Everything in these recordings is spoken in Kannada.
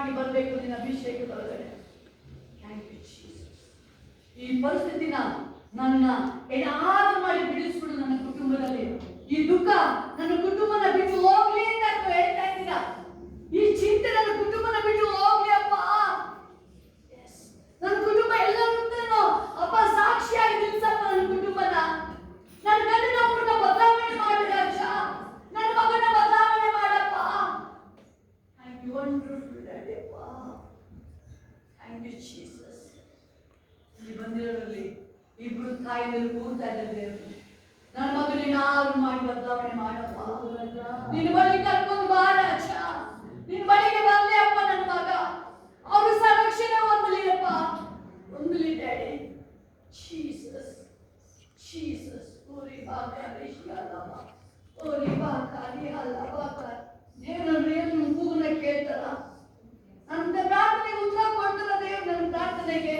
ಆಗಿ ಬರಬೇಕು ನಿನ್ನ ಅಭಿಷೇಕದ ಒಳಗಡೆ. Thank you Jesus. ಈ ಪರಿಸ್ಥಿತಿನ ನನ್ನ ಏನಾದ್ರೂ ಮಾಡಿ ಬಿಡಿಸ್ಬಿಡು ನನ್ನ ಕುಟುಂಬದಲ್ಲಿ. ಈ ದುಃಖ ನನ್ನ ಕುಟುಂಬನ ಬಿಟ್ಟು ಹೋಗ್ಲಿ ಅಂತ ಹೇಳ್ತಾ ಇದ್ದೀರಾ. ಈ ಚಿಂತೆ ನನ್ನ ಕುಟುಂಬನ ಬಿಟ್ಟು ಹೋಗ್ಲಿ ಅಪ್ಪ. ನನ್ನ ಕುಟುಂಬ ಎಲ್ಲರೂ ಅಪ್ಪ ಸಾಕ್ಷಿಯಾಗಿ ನಿಲ್ಸಪ್ಪ. ನನ್ನ ಕುಟುಂಬನ ನನ್ನ ಗಂಡನ ಒಬ್ಬನ ಬದಲಾವಣೆ ಮಾಡಿ ರಾಜ. ನನ್ನ ಮಗನ ಬದಲಾವಣೆ ಮಾಡಪ್ಪ. ಥ್ಯಾಂಕ್ ಯು ವಂಡರ್ಫುಲ್ ಡ್ಯಾಡಿ ಅಪ್ಪ. Thank you Jesus. ಇಲ್ಲಿ ಬಂದಿರೋರಲ್ಲಿ ಇಬ್ರು ತಾಯಿಗಳು ಕೂರ್ತಾ ಇದ್ದಾರೆ. ನನ್ನ ಮಗನೇನಾದ್ರು ಮಾಡಿ ಬದಲಾವಣೆ ಮಾಡಪ್ಪ. ನಿನ್ನ ಬಳಿ ಕರ್ಕೊಂಡು ಬಾ ರಾಜ. ನಿನ್ನ ಬಳಿಗೆ ಬರ್ಲಿ ಅಪ್ಪ ನನ್ನ ಮಗ. ಅವರು ಸಂರಕ್ಷಣೆ ಹೊಂದಲಿಯಪ್ಪ. ಹೊಂದಲಿ ಡ್ಯಾಡಿ. Jesus Jesus. ಓರಿ ಬಾಕಾರಿ ಶಿಯಾಲಮ್ಮ. ಓರಿ ಬಾಕಾರಿ ಅಲ್ಲ ಬಾಕಾರಿ. ದೇವ್ರನ್ನ ಏನು ಕೂಗನ್ನ ಕೇಳ್ತಾರ. ನನ್ನ ಪ್ರಾರ್ಥನೆಗೆ ಉತ್ತರ ಕೊಡ್ತಾರ ದೇವ್ರು ನನ್ನ ಪ್ರಾರ್ಥನೆಗೆ.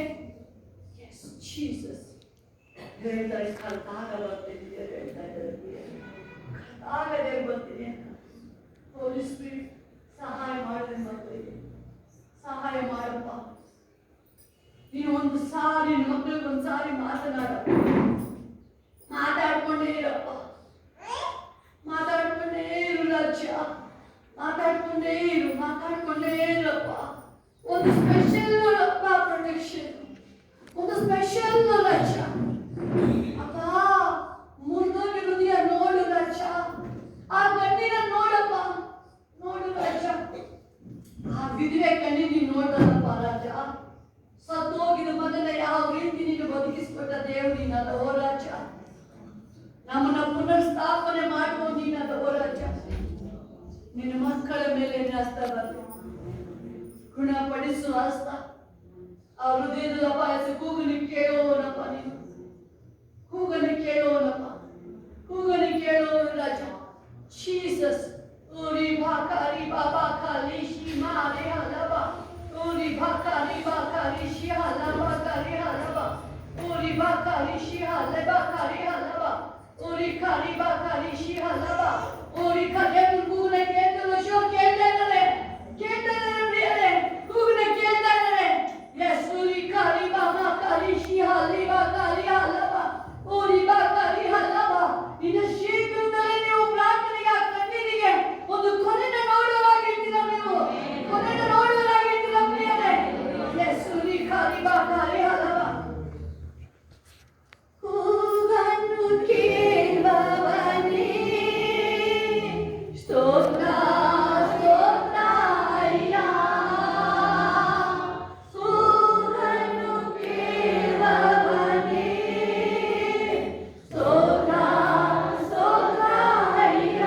Yes Jesus. ಹೇಳ್ತಾರೆ ಕಲ್ತಾಗ ಬರ್ತಿದ್ದೀಯ ಹೇಳ್ತಾ ಇದ್ದಾರೆ. ಆಗದೆ ಬರ್ತೀನಿ. ಹೋಲಿ ಸ್ಪಿರಿಟ್ ಸಹಾಯ ಮಾಡಿದ್ರೆ ಮಕ್ಕಳಿಗೆ ಸಹಾಯ ಮಾಡಪ್ಪ. ನೀನು ಒಂದು ಸಾರಿ ಮಕ್ಕಳಿಗೆ ಒಂದು ಸಾರಿ ಮಾತನಾಡಪ್ಪ. ಮಾತಾಡ್ಕೊಂಡೇ ಇರಪ್ಪ. ಮಾತಾಡ್ಕೊಂಡೇ ಇರು ರಾಜ್ಯ. ಮಾತಾಡ್ಕೊಂಡೇ ಇರು. ಮಾತಾಡ್ಕೊಂಡೇ ಇರಪ್ಪ. ಒಂದು ಸ್ಪೆಷಲ್ ಅಪ್ಪ ಪ್ರೊಟೆಕ್ಷನ್. ಒಂದು ಸ್ಪೆಷಲ್ ರಾಜ್ಯ ಅಪ್ಪ. ಮುರಿದೋಗಿ ಹೃದಯ ನೋಡು ರಾಜ. ಆ ಕಣ್ಣಿನ ನೋಡಪ್ಪ. ನೋಡು ರಾಜ. ಆ ವಿಧವೆ ಕಣ್ಣಿನ ನೀನು ನೋಡಲ್ಲಪ್ಪ ರಾಜ. ಸತ್ತೋಗಿದ ಮಗನ ಯಾವ ರೀತಿ ನೀನು ಬದುಕಿಸ್ಕೊಟ್ಟ ದೇವ್ರು ನೀನಲ್ಲ ಓ ರಾಜ. ನಮ್ಮನ್ನ ಪುನರ್ಸ್ಥಾಪನೆ ಮಾಡುವ ನೀನಲ್ಲ ಓ ರಾಜ. ನಿನ್ನ ಮಕ್ಕಳ ಮೇಲೆ ಹಸ್ತ ಬರಲಿ. ಗುಣಪಡಿಸುವ ಹಸ್ತ. ಆ ಹೃದಯದ ಅಪಾಯಸ ಕೂಗಲಿ ಕೇಳೋನಪ್ಪ. ನೀನು ಕೂಗಲಿ ಕೇಳೋನಪ್ಪ. ಕೂಗಲಿ ಕೇಳೋ ರಾಜ. ಜೀಸಸ್. ಓರಿ ಬಾಕಾರಿ ಬಾಬಾ ಕಾಲಿ ಶಿಮಾರೆ ಹಲವ. ಓರಿ ಬಾಕಾರಿ ಬಾಕಾರಿ ಶಿಹಾಲ ಬಾಕಾರಿ ಹಲವ. ಓರಿ ಬಾಕಾರಿ ಶಿಹಾಲ ಬಾಕಾರಿ ಹಲವ. ಓರಿ ಕಾರಿ ಬಾಕಾರಿ ಶಿಹಲವ. ಓರಿ ಕಲೆ ಕೂಗನೆ ಕೇಳ್ತಾರೆ. ಶೋ ಕೇಳ್ತಾ ಇದ್ದಾರೆ. ಕೇಳ್ತಾ ಇದ್ದಾರೆ. ಕೂಗನೆ ಕೇಳ್ತಾ ಇದ್ದಾರೆ. ಎಸ್ ಓರಿ ಕಾರಿ ಬಾಬಾ ಕಾರಿ ಶಿಹಾಲಿ ಬಾಕಾರಿ ಹಲವ. ಓರಿ ಬಾಕಾರಿ ಹಲವ. ನಿನ್ನ ಶೀಘ್ರದಲ್ಲೇ ನೀವು ಪ್ರಾರ್ಥನೆಗೆ ಆ ಕಣ್ಣೀರಿಗೆ ಒಂದು ಕೊನೆನ ನೋಡುವಾಗಿರ್ತೀರ. ನೀವು ಕೊನೆನ ನೋಡುವಾಗಿರ್ತೀರ ಪ್ರಿಯರೇ. ಎಸ್ ಓರಿ ಕಾರಿ ಬಾಕಾರಿ ಹಲವ. ಕೂಗನ್ನು ಕೇಳುವವನೇ ಸ್ತೋತ್ರ ಸ್ತೋತ್ರ ಅಯ್ಯ. ಕೂಗನ್ನು ಕೇಳುವವನೇ ಸ್ತೋತ್ರ ಸ್ತೋತ್ರ ಅಯ್ಯ.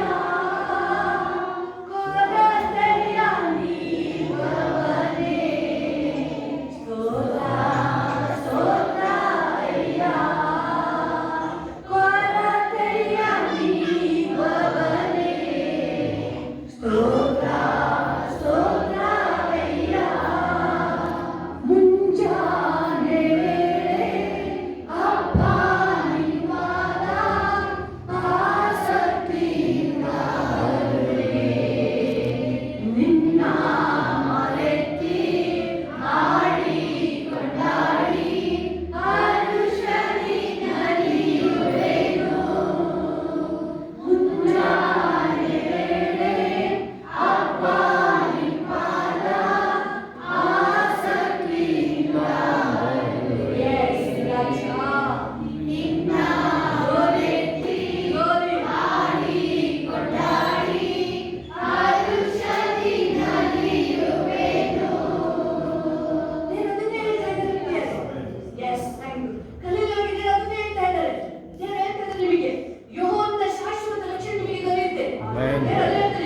ಕೊರತೆಯ ನೀಡುವವನೇ ಸ್ತೋತ್ರ ಸ್ತೋತ್ರ ಅಯ್ಯ. ಕೊರತೆಯ ನೀಡುವವನೇ ಸ್ತೋತ್ರ ಸ್ತೋತ್ರ ಅಯ್ಯ. ಮುಂಜಾನೆ ಅಪ್ಪ ನಿವಾದ ಆಸಕ್ತಿಯಿಂದ ನಿನ್ನ ಮರೆತಿ ಆಡಿ ಕೊಂಡಾಡಿ ಹರುಷದಿ ನಲಿಯುವೆನು. ಮುಂಜಾನೆ ಅಪ್ಪ ನಿವಾದ ಆಸಕ್ತಿಯಿಂದ ನಿನ್ನ ಮರೆತಿ ಆಡಿ ಕೊಂಡಾಡಿ ಹರುಷದಿ ನಲಿಯುವೆನು. ನಿಮಗೆ ಯೆಹೋವನ ಶಾಶ್ವತ ರಕ್ಷಣೆ ನಿಮಗೆ ದೊರೆಯುತ್ತೆ.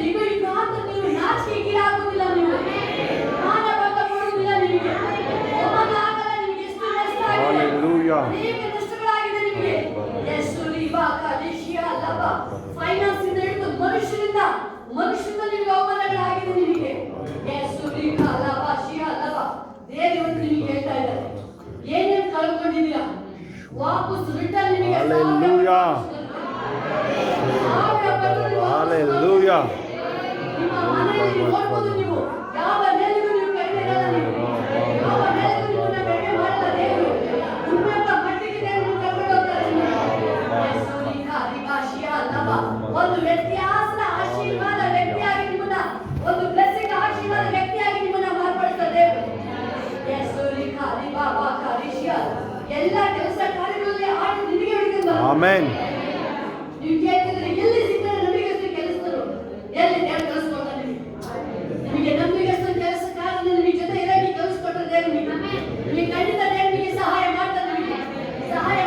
ಈಗ ಈಗ ಅಂತ ನೀವು ನಾಚಿಕೆಗೀಡಾಗುವುದಿಲ್ಲ. ನೀವು ಮಾನಭಂಗ ಮಾಡುವುದಿಲ್ಲ. ನಿಮಗೆ ಅವಮಾನ ಆಗಲ್ಲ. ನಿಮಗೆ ಎಷ್ಟು ನಷ್ಟ ಆಗಿದೆ. ಅನೇಕ ನಷ್ಟಗಳಾಗಿದೆ ನಿಮಗೆ. ಎಷ್ಟು ಅಲ್ಲವ ಫೈನಾನ್ಸ್ ಇಂದ ಹಿಡಿದು ಮನುಷ್ಯರಿಂದ ನಿಮಗೆ ಅವಮಾನಗಳಾಗಿದೆ. ನಿಮಗೆ ಎಷ್ಟು ಅಲ್ಲವ ಅಲ್ಲವ ದೇವರು ನಿಮಗೆ ಹೇಳ್ತಾ ಇದ್ದಾರೆ. ಏನೇನು ಕಳ್ಕೊಂಡಿದ್ದೀರಾ ವಾಪಸ್ ರಿಟರ್ನ್ ನಿಮಗೆ. Hallelujah. ನಿಮ್ಮ ಮನೆಯಲ್ಲಿ ನೋಡ್ಬೋದು ನೀವು ಯಾವ ನೆಲೆಗೂ ನೀವು ಆಮೆನ್. ನೀವು ಕೇಳ್ತಿದ್ರೆ ಎಲ್ಲಿ ಸಿಗ್ತಾರೆ ನಂಬಿಕೆಸ್ತ ಕೆಲಸದವರು? ಎಲ್ಲಿ ದೇವರು ಕಳಿಸ್ಕೊಡ್ತಾರೆ ನಿಮಗೆ ನಂಬಿಕೆಸ್ತ ಕೆಲಸ ಕಾರಣ ನಿಮಗೆ ಜೊತೆ ಇರಾಗಿ ಕಳಿಸ್ಕೊಟ್ರೆ ದೇವರು ನಿಮಗೆ ಖಂಡಿತ ದೇವರು ನಿಮಗೆ ಸಹಾಯ ಮಾಡ್ತಾರೆ. ನಿಮಗೆ ಸಹಾಯ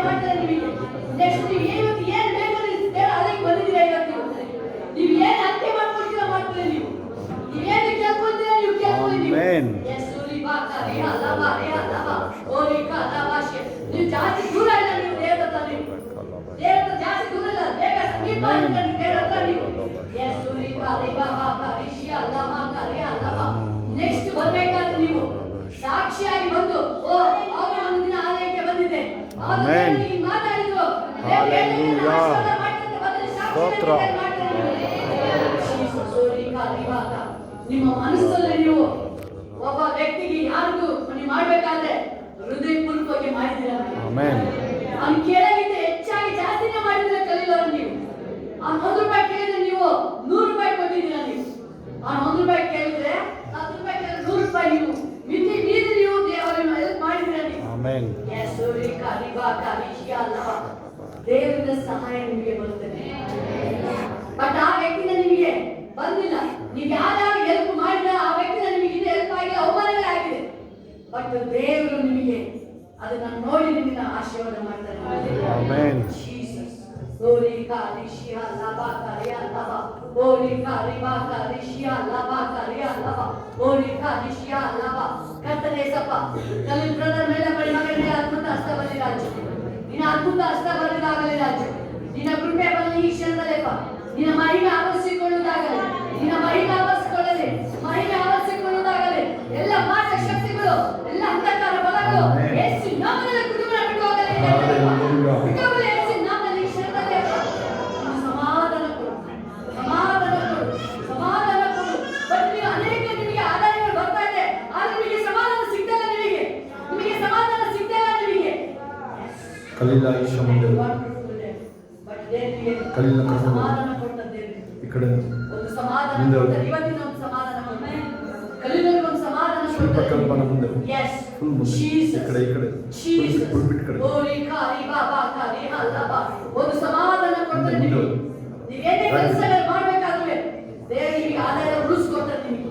ಮಾಡ್ತಾರೆ ನಿಮಗೆ. ನೆಕ್ಸ್ಟ್ ನೀವು ಇವತ್ತು ಏನು ಬೇಕು ದೇವರು ಅದಕ್ಕೆ ಬಂದಿದ್ದೀರಾ. ಇವತ್ತು ನೀವು ಏನು ಅಂತ್ಯ ಮಾಡ್ಕೊಳ್ತೀರಾ ಮಾಡ್ತೀರಾ. ನೀವೇನು ಕೇಳ್ಕೊಳ್ತೀರಾ ನೀವು ಕೇಳ್ಕೊಳ್ಳಿ. ನೀವು ಜಾಸ್ತಿ ದೂರ ಇಲ್ಲ. ನೀವು ದೇವರ ಹತ್ರ ಜಾಸ್ತಿ ದೂರ ಇಲ್ಲ. ಬೇಗ ಸಮೀಪ ದೇವರ ಹತ್ರ ನೀವು. ನೆಕ್ಸ್ಟ್ ಬರ್ಬೇಕಾದ್ರೆ ನೀವು ಸಾಕ್ಷಿಯಾಗಿ ಬಂದು ಆಗ ಒಂದು ದಿನ ಆಲಯಕ್ಕೆ ಬಂದಿದ್ದೆ ಮಾತಾಡಿದ್ರು. ನಿಮ್ಮ ಮನಸ್ಸಲ್ಲಿ ನೀವು ಒಬ್ಬ ವ್ಯಕ್ತಿಗೆ ಯಾರಿಗೂ ನೀವು ಮಾಡ್ಬೇಕಾದ್ರೆ ಹೃದಯಪೂರ್ವಕವಾಗಿ ಮಾಡಿದ್ದೀರ. ಅವ್ನು ಕೇಳೋಕ್ಕಿಂತ ಹೆಚ್ಚಾಗಿ ಜಾಸ್ತಿನೇ ಮಾಡಿದ್ರೆ ಕಲಿಯೋರು ನೀವು. ಅವ್ನು 1 ರೂಪಾಯಿ ಕೇಳಿದ್ರೆ ನೀವು 100 ರೂಪಾಯಿ ಕೊಟ್ಟಿದ್ದೀರಾ. ನೀವು ಅವ್ನು 1 ರೂಪಾಯಿ ಕೇಳಿದ್ರೆ 10 ರೂಪಾಯಿ ಕೇಳಿದ್ರೆ 100 ರೂಪಾಯಿ ನೀವು ಮಿತಿ ಮೀರಿ ನೀವು ದೇವರನ್ನು ಹೆಲ್ಪ್ ಮಾಡಿದ್ದೀರಾ. ನೀವು ದೇವರ ಸಹಾಯ ನಿಮಗೆ ಬರುತ್ತದೆ. ಬಟ್ ಆ ವ್ಯಕ್ತಿನ ನಿಮಗೆ ಬಂದಿಲ್ಲ. ನೀವು ಯಾರ್ಯಾರು ಹೆಲ್ಪ್ ಮಾಡಿದ್ರೆ ಆ ವ್ಯಕ್ತಿನ ನಿಮಗೆ ಇನ್ನೂ ಹೆಲ್ಪ್ ಆಗಿಲ್ಲ, ಅವಮಾನಗಳೇ ಆಗಿದೆ. ಬಟ್ ದೇವರು ನಿಮಗೆ ಅದನ್ನ ನೋಡಿ ನಿಮ್ಮನ್ನ ಆಶೀರ್ವಾದ ಮಾಡ್ತಾರೆ. ಆಮೆನ್. ಜೀಸಸ್ ಹೋಲಿ ಕಾಲಿಶಿಯಾ ಲಬಾಕರಿಯಾ ಲಬಾ ಹೋಲಿ ಕಾಲಿಶಿಯಾ ಲಬಾಕರಿಯಾ ಲಬಾ ಹೋಲಿ ಕಾಲಿಶಿಯಾ ಲಬಾ ಕರ್ತನೇ ಸಪ್ಪ ಕಲಿಲ್ ಬ್ರದರ್ ಮೇಲೆ ಬಳಿ ಮಗನೇ ಅದ್ಭುತ ಹಸ್ತ ಬರಲಿ ರಾಜ. ನಿನ್ನ ಅದ್ಭುತ ಹಸ್ತ ಬರಲಿದಾಗಲಿ ರಾಜ. ನಿನ್ನ ಕೃಪೆ ಬರಲಿ ಈ ಕ್ಷಣದಲ್ಲೇ. ನಿನ್ನ ಮಹಿಮೆ ಆವರಿಸಿಕೊಳ್ಳುವುದಾಗಲಿ. ನಿನ್ನ ಮಹಿಮೆ ಆವರಿಸಿಕೊಳ್ಳಲಿ. ಮಹಿಮೆ ಆವರಿಸಿಕೊಳ್ಳುವುದಾಗಲಿ. ಎಲ್ಲ ಮಾಟ ಶಕ್ತಿಗಳು, ಎಲ್ಲ ಅಂಧಕಾರ ಬಲಗಳು ಯೇಸು ನಾಮದಲ್ಲಿ ಕುಟುಂಬ ಬಿಟ್ಟು ಹೋಗಲಿ. ಬಿಟ್ಟೋಗಲಿ ಯೇಸು ನಾಮದಲ್ಲಿ ಈ ಕ್ಷಣದಲ್ಲಿ. ಸಮಾಧಾನ ಕೊಡು, ಸಮಾಧಾನ ಕೊಡು, ಸಮಾಧಾನ ಕೊಡು. ಬಟ್ ನೀವು ಅನೇಕ ನಿಮಗೆ ಆದಾಯಗಳು ಬರ್ತಾ ಇದೆ, ಆದ್ರೆ ನಿಮಗೆ ಸಮಾಧಾನ ಸಿಗ್ತಲ್ಲ. ನಿಮಗೆ ಸಮಾಧಾನ ಸಿಗ್ತಲ್ಲ. ನಿಮಗೆ ಕಲಿಲ್ಲ ಈ ಶಮಂದೆ ಕಲಿಲ್ಲ ಸಮಾಧಾನ ಕೊಡ್ತದೆ. ಈ ಕಡೆ ಒಂದು ಸಮಾಧಾನ ಕೊಡ್ತದೆ. ಇವತ್ತಿನ ಒಂದು ಸಮಾಧಾನ ಕೊಡ್ತದೆ. ಕಲಿದವರಿಗೆ ಒಂದು ಸಮಾಧಾನ ಕೊಡ್ತದೆ. ಕಲ್ಪನಾ ಮುಂದೆ ಯೆಸ್ ಫುಲ್ ಮುಂದೆ ಈ ಕಡೆ ಜೀಸಸ್ ಪುಲ್ಪಿಟ್ ಕಡೆ ಓರಿ ಕಾರಿ ಬಾಬಾ ಕಾರಿ ಅಲ್ಲಬಾ ಒಂದು ಸಮಾಧಾನ ಕೊಡ್ತದೆ. ನೀವು ನೀವೇನೇ ಕೆಲಸಗಳು ಮಾಡಬೇಕಾದ್ರೆ ದೇವರಿಗೆ ಆದಾಯ ಉಳಿಸ್ಕೊಡ್ತಾರೆ ನಿಮಗೆ.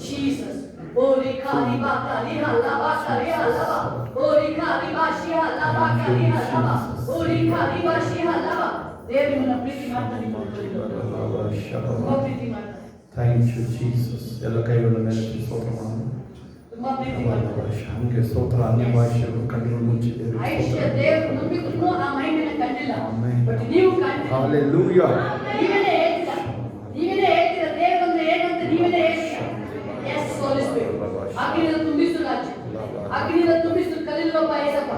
ಜೀಸಸ್ ಓರಿ ಕಾರಿ ಬಾ ಕಾರಿ ಅಲ್ಲಬಾ ಕಾರಿ ಅಲ್ಲಬಾ ಓರಿ ಕಾರಿ ಬಾಶಿ ಅಲ್ಲಬಾ ಕಾರಿ ಅಲ್ಲಬಾ ಓರಿ ಕಾರಿ ಬಾಶಿ ಅಲ್ಲಬಾ ದೇವರನ್ನ ಪ್ರೀತಿ ಮಾಡ್ತಾರೆ. ಪ್ರೀತಿ ಮಾಡ್ತಾರೆ. Thank you Jesus. ಎಲ್ಲ ಕೈಗಳ ಮೇಲೆ ಸ್ತೋತ್ರ ಮಾಡೋಣ. ತುಂಬಾ ಪ್ರೀತಿ ಮಾಡ್ತಾರೆ. ಹಂಗೆ ಸ್ತೋತ್ರ ಅನ್ಯ ಭಾಷೆಗಳು ಕಣ್ಣು ಮುಚ್ಚಿದೆ. ದೇವರು ನಂಬಿದ್ರು ಆ ಮಹಿಮೆನ ಕಂಡಿಲ್ಲ. ಬಟ್ ನೀವು ಕಂಡಿಲ್ಲ. ಹಲ್ಲೆಲೂಯಾ. ನೀವೇನೇ ಹೇಳ್ತೀರಾ ದೇವರು ಅಂದ್ರೆ ಏನು ಅಂತ ನೀವೇನೇ ಹೇಳ್ತೀರಾ. ಎಸ್ ಹೋಲಿ ಸ್ಪಿರಿಟ್ ಅಗ್ನಿಯಿಂದ ತುಂಬಿಸು ರಾಜ. ಅಗ್ನಿಯಿಂದ ತುಂಬಿಸು ಕಲಿಲೊಬ್ಬ ಏಸಪ್ಪ.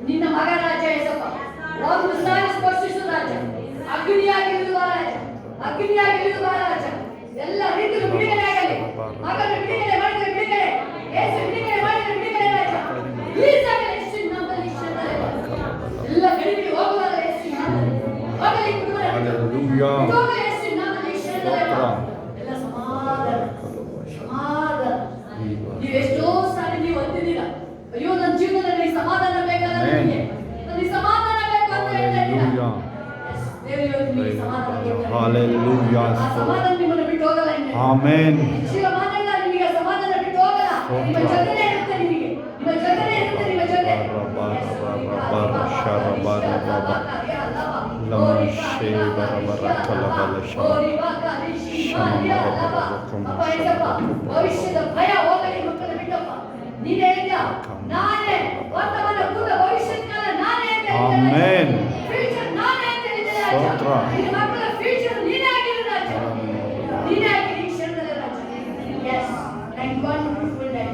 ನಿನ್ನ ಮಗ ರಾಜ ಏಸಪ್ಪ. ಒಂದು ಸಾರಿ ಸ್ಪರ್ಶಿಸು ರಾಜ. ಅಗ್ನಿಯಾಗಿ ಇಳಿಯುವ ರಾಜ. ಅಗ್ನಿಯಾಗಿ ಇಳಿಯುವ ರಾಜ. ಎಲ್ಲ ರೀತಿಯಲ್ಲೂ ಬಿಡುಗಡೆ ಆಗಲಿ. ಮಗನ ಬಿಡುಗಡೆ ಮಾಡಿದ್ರೆ ಬಿಡುಗಡೆ. ಯೇಸು ಬಿಡುಗಡೆ ಮಾಡಿದ್ರೆ ಬಿಡುಗಡೆ ರಾಜ. ಈಸಾಗಲಿ ಯೇಸು ನಾಮದಲ್ಲಿ ಶ್ರೀಮಂತರೇ. ಎಲ್ಲ ಗಡಿಬಿಡಿ ಹೋಗುವಾಗ ಯೇಸು ನಾಮದಲ್ಲಿ ಹೋಗಲಿ ಕುಟುಂಬರೇ. ಹಲ್ಲೆಲೂಯಾ. ಹೋಗಲಿ ಯೇಸು ನಾಮದಲ್ಲಿ ಶ್ರೀಮಂತರೇ. ಎಲ್ಲ ಸಮಾಧಾನ. ನೀವು ಎಷ್ಟೋ ಸಾರಿ ನೀವು ಅಂತಿದ್ದೀರಾ, ಅಯ್ಯೋ ನನ್ನ ಜೀವನದಲ್ಲಿ ಸಮಾಧಾನ ಬೇಕಲ್ಲ ನನಗೆ ಸಮಾಧಾನ ಬೇಕು ಅಂತ ಹೇಳ್ತಾ Hallelujah. ಸಮಾಧಾನ ನಿಮ್ಮನ್ನು ಬಿಟ್ಟು ಹೋಗಲ್ಲ. ಆಮೆನ್. ಜೀವಮಾನಗಳ ನಿಮಗೆ ಸಮಾಧಾನ ಬಿಟ್ಟು ಹೋಗಲ್ಲ. ನಿಮ್ಮ ಜೊತೆನೇ ಇರುತ್ತೆ. ನಿಮ್ಮ ಜೊತೆನೇ ಇರುತ್ತೆ. ನಿಮ್ಮ ಜೊತೆ ಭವಿಷ್ಯದ ಭಯ ಹೋಗಲಿ ಮಕ್ಕಳ ಬಿಟ್ಟಪ್ಪ. ನೀನೇ ಇದೆಯಾ? ನಾನೇ ವರ್ತಮಾನ ಭೂತ ಭವಿಷ್ಯದ ಕಾಲ ನಾನೇ ಅಂತ ಆಮೆನ್. ಫ್ಯೂಚರ್ ನಾನೇ ಅಂತ ಹೇಳಿದೆ ರಾಜ. ಸ್ತೋತ್ರ. ನಿನ್ನ ಮಕ್ಕಳ ಫ್ಯೂಚರ್ ನೀನೇ ಆಗಿರು ರಾಜ. ನೀನೇ ಆಗಿರು ಈ ಕ್ಷಣದಲ್ಲಿ ರಾಜ. Yes, and wonderful day.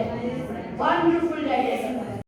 Wonderful